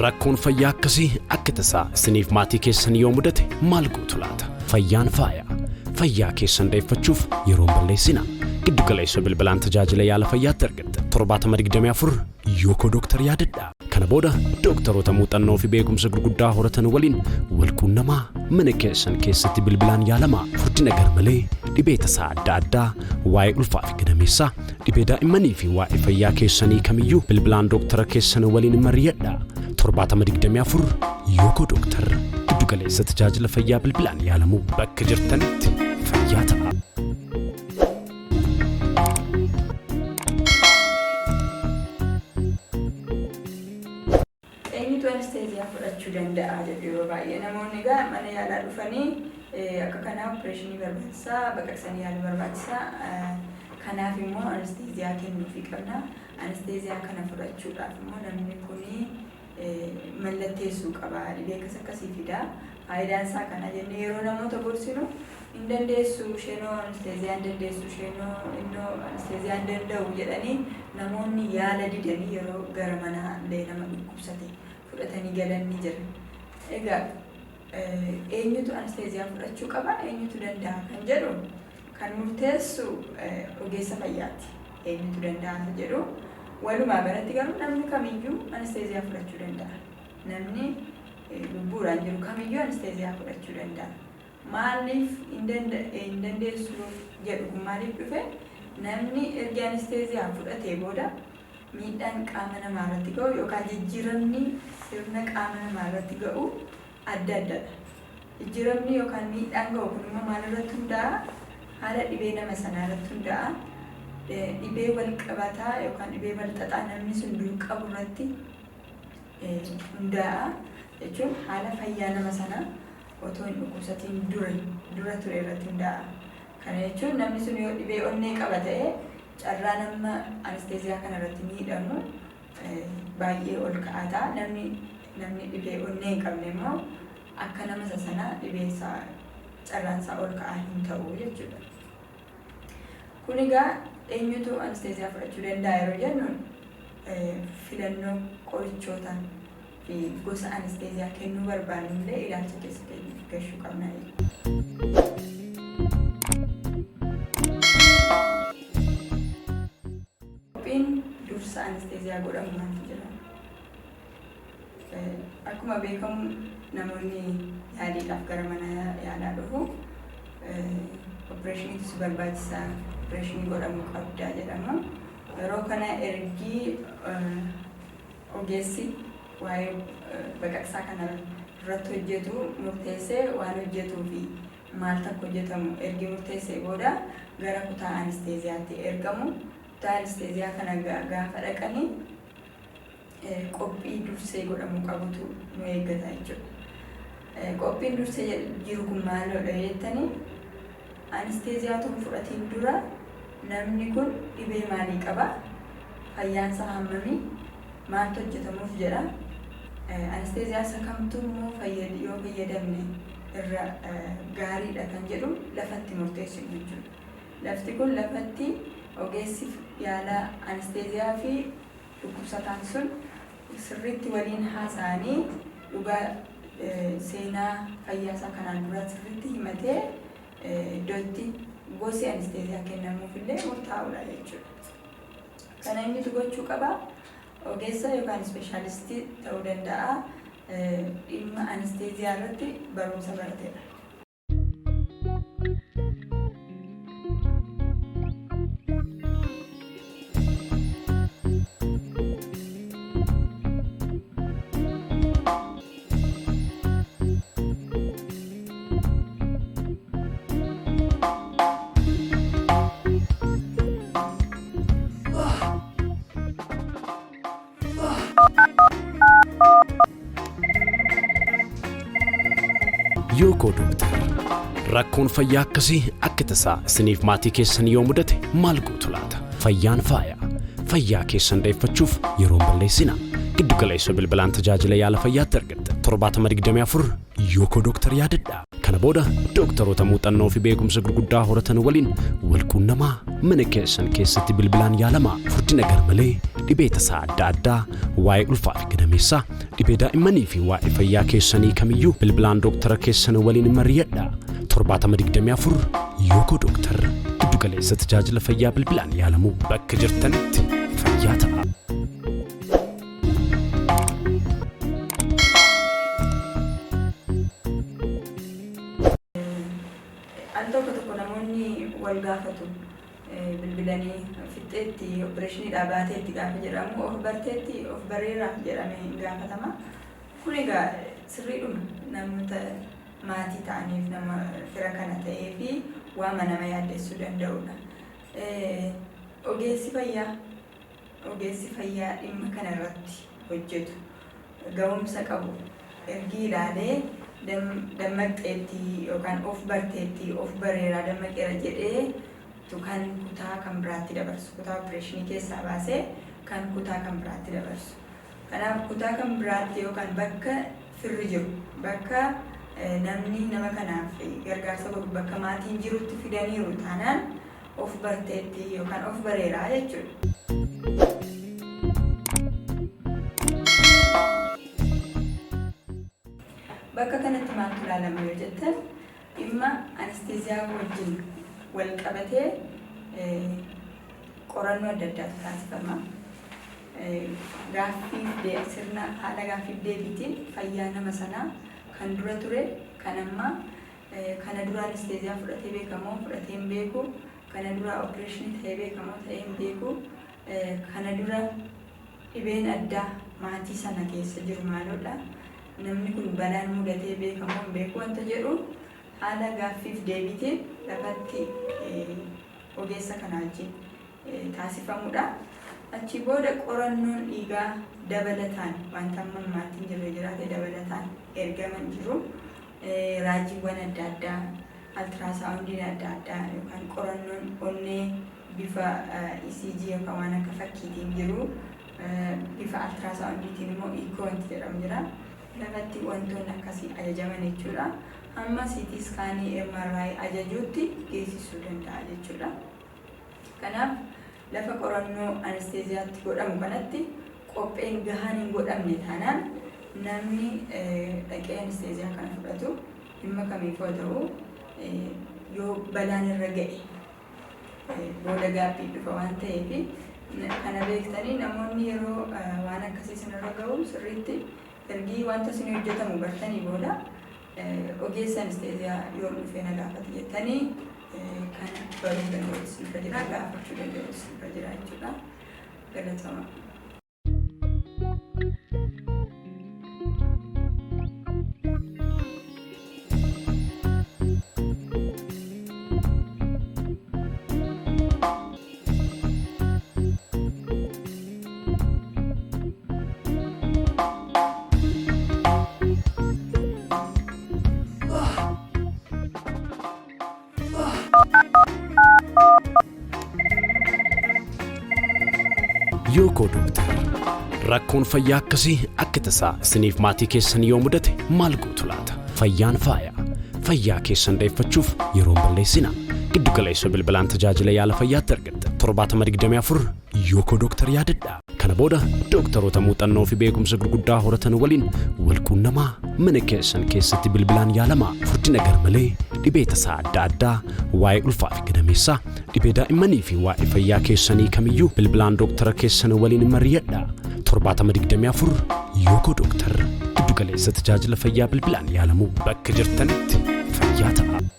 rakkoon fayyaa akkasii akka tasaa isiniif maatii keessan yoo mudate maal gootu laata? Fayyaan faaya. Fayyaa keessan dheeffachuuf yeroon balleessina. Giddu galeessa bilbilaan tajaajila yaala fayyaatti argatta. 724 Yookoo Dooktar yaadadha. Kana booda dooktaroota muuxannoo fi beekumsa gurguddaa horatan waliin walquunnamaa mana keessan keessatti bilbilaan yaalamaa. Furdina garmalee dhibee tasaa adda addaa waa'ee ulfaa fi gadameessaa dhibee daa'immanii fi waa'ee fayyaa keessanii kamiyyuu bilbilaan dooktara keessan waliin mari'adha. 724 Yookoo Dooktar giddu galeessa tajaajila fayyaa bilbilaan yaalamuu bakka jirtanitti fayyaa ta'a. Eenyutu Anesthesia fudhachuu danda'a jedhu baay'ee namoonni gaa mana yaalaa dhufanii akka kanaaf opereeshinii barbaachisaa baqaqsanii yaaluu barbaachisaa kanaaf immoo Anesthesia kennuufii qabna. Anesthesia kana fudhachuudhaaf immoo namni kuni mallatteessuu qaba. Dhibee akkasii fida. Faayidaan isaa kana jennee yeroo namoota gorsinu hin dandeessu sheenoo Anesthesia hin dandeessu sheenoo innoo Anesthesia hin danda'u jedhanii namoonni yaala didanii yeroo gara manaa illee nama dhukkubsate fudhatanii galanii jiran. Egaa eenyutu Anesthesia fudhachuu qaba eenyutu danda'a kan jedhu kan murteessu ogeessa fayyaati. Eenyutu danda'a jedhu walumaa galatti garuu namni kamiyyuu Anesthesia fudhachuu danda'a. Namni lubbuudhaan jiru kamiyyuu Anesthesia fudhachuu danda'a. Maaliif hin dandeessu jedhu kun maaliif dhufe namni erga Anesthesia fudhatee booda miidhaan qaama namaa irratti ga'u yookaan jijjiiramni sirna qaama namaa irratti ga'u adda addadha. Jijjiiramni yookaan miidhaan ga'u kun immoo maal irratti hundaa'a? Haala dhibee nama sanaa irratti hundaa'a. Dhibee wal qabataa yookaan dhibee wal xaxaa namni sun dur qabu irratti hundaa'a jechuun haala fayyaa nama sanaa otoo hin dhukkubsatiin dura ture irratti hundaa'a. Kana jechuun namni sun yoo dhibee onnee qaba ta'e carraa nama Anesthesia kana irratti miidhamu baay'ee ol ka'aa ta'a. Namni dhibee onnee hin qabne immoo akka nama sanaa dhibee isaa carraan isaa ol ka'aa hin ta'u jechuudha. Kun egaa eenyutu Anesthesia fudhachuu danda'a yeroo jennu filannoo qorichootaa fi gosa Anesthesia kennuu barbaannu illee ilaalcha keessa gahuu qabna. Qophiin dursa Anesthesia godhamu maaltu jira? Akkuma beekamu namoonni yaaliidhaaf gara mana yaalaa dhufu opereeshiniitu si barbaachisaa opereeshinii godhamuu qabda jedhama. Yeroo kana ergi ogeessi waa'ee baqaqsaa kana irratti hojjetu murteessee waan hojjetuu fi maal takka hojjetamu ergi murteessee booda gara kutaa Anesthesiaatti ergamu. Kutaa Anesthesia kana gaafa dhaqanii qophii dursee godhamuu qabutu nu eeggata jechuudha. Qophiin dursee jiru kun maalidha jettanii Anesthesia tokko fudhatiin dura namni kun dhibee maalii qaba? Fayyaan isaa hammamii? Maaltu hojjetamuuf jedha? Anesthesia isa kamtu immoo yoo fayyadamne irra gaariidha kan jedhu lafatti murteessinu jechuudha. Lafti kun lafatti ogeessi yaala Anesthesia fi dhukkubsataan sun sirriitti waliin haasa'anii dhugaa seenaa fayyaa isaa kanaan dura sirriitti himatee iddootti gosi Anesthesia kennamuuf illee murtaa'uudha jechuudha. Kana eenyutu gochuu qaba? Ogeessa yookaan ispeeshaalistii ta'uu danda'a. Dhimma Anesthesia irratti barumsa barateedha. Yookoo Dooktar rakkoon fayyaa akkasii akka tasaa isiniif maatii keessan yoo mudate maal gootu laata? Fayyaan faaya. Fayyaa keessan dheeffachuuf yeroon balleessina. Giddu galeessa bilbilaan tajaajila yaala fayyaatti argatta. 724 Yookoo Dooktar yaadadha. Kana booda dooktaroota muuxannoo fi beekumsa gurguddaa horatan waliin walquunnamaa mana keessan keessatti bilbilaan yaalamaa furdina garmalee dhibee tasaa adda addaa waa'ee ulfaa fi gadameessaa dhibee daa'immanii fi waa'ee fayyaa keessanii kamiyyuu bilbilaan dooktara keessan waliin mari'adhaa 724 Yookoo dooktar giddu galeessa tajaajila fayyaa bilbilaan yaalamuu bakka jirtanitti fayyaa ta'a. Tokko namoonni wal gaafatu bilbilanii fixeetti opereeshinii dhaabateetti gaafa jedhamu of barteetti of bareeraa jedhamee gaafatama. Kun egaa sirriidhuma namoota maatii ta'aniif nama fira kana ta'ee fi waama nama yaaddessuu danda'udha. Ogeessi fayyaa dhimma kana irratti hojjetu ga'umsa qabu ergi ilaalee dammaqxeetti yookaan of barteetti of bareeraa dammaqeera jedhee kan kutaa kan biraatti dabarsu kutaa opereeshinii keessaa baasee kan kutaa kan biraatti dabarsu. Kanaaf kutaa kan biraatti yookaan bakka firri jiru bakka namni nama kanaaf gargaarsa godhu bakka maatiin jirutti fidaniiru taanaan of barteetti yookaan of bareeraa jechuudha. Bakka kanatti maaltu ilaalama yoo jettan dhimma anesteeziyaa wajjin wal qabatee qorannoo adda addaatu taasifama. Sirna haala gaaffiif deebiitiin fayyaa nama sanaa kan dura ture kan ammaa kana dura anesteeziyaa fudhatee beekamoo fudhatee hin beeku kana dura opereeshinii ta'ee beekamoo ta'ee hin beeku kana dura dhibeen addaa maatii sana keessa jiru maalodha. Namni kun balaan mudatee beekamoo hin beeku wanta jedhu haala gaaffiif deebiitiin lafatti ogeessa kana wajjin taasifamudha. Achi booda qorannoon dhiigaa dabalataan wanta amma maatiin jirre jiraate dabalataan ergaman jiru. Raajiiwwan adda addaa altiraasaawundiin adda addaa yookaan qorannoon onnee bifa ECG yookaan waan akka fakkiitiin jiru bifa altiraasaawundiitiin immoo Yookoo wanti jedhamu jira. Lafatti wantoonni akkasii ajajaman jechuudha. Amma CT scaanii MRI ajajuutti geessisuu danda'a jechuudha. Kanaaf lafa qorannoo anesteeziyaatti godhamu kanatti qopheen gahaan hin godhamne taanaan namni dhaqee anesteeziyaa kana fudhatu dhimma kamiif haa ta'u yoo balaan irra ga'e booda gaaffii dhufa waan ta'eef kana beektanii namoonni yeroo waan akkasii sanarra ga'u sirriitti ergi wanta isin hojjetamu bartanii booda ogeessa anesteeziyaa yoo dhufee na gaafate jettanii kana baruu danda'u isinirra jira gaafachuu danda'u isinirra jira jechuudha. Galatama. Yookoo dooktar rakkoon fayyaa akkasii akka tasaa isiniif maatii keessan yoo mudate maal gootu laata? Fayyaan faaya. Fayyaa keessan dheeffachuuf yeroo balleessina. Giddu galeessa bilbilaan tajaajila yaala fayyaatti argatta. 724 Yookoo dooktar yaadadhaa. Kana booda dooktaroota muuxannoo fi beekumsa gurguddaa horatan waliin walquunnamaa mana keessan keessatti bilbilaan yaalamaa furdina garmalee dhibee tasaa adda addaa waa'ee ulfaa fi gadameessaa dhibee daa'immanii fi waa'ee fayyaa keessanii kamiyyuu bilbilaan dooktara keessan waliin mari'adhaa. 724 Yookoo dooktar giddu galeessa tajaajila fayyaa bilbilaan yaalamuu bakka jirtanitti fayyaa ta'a.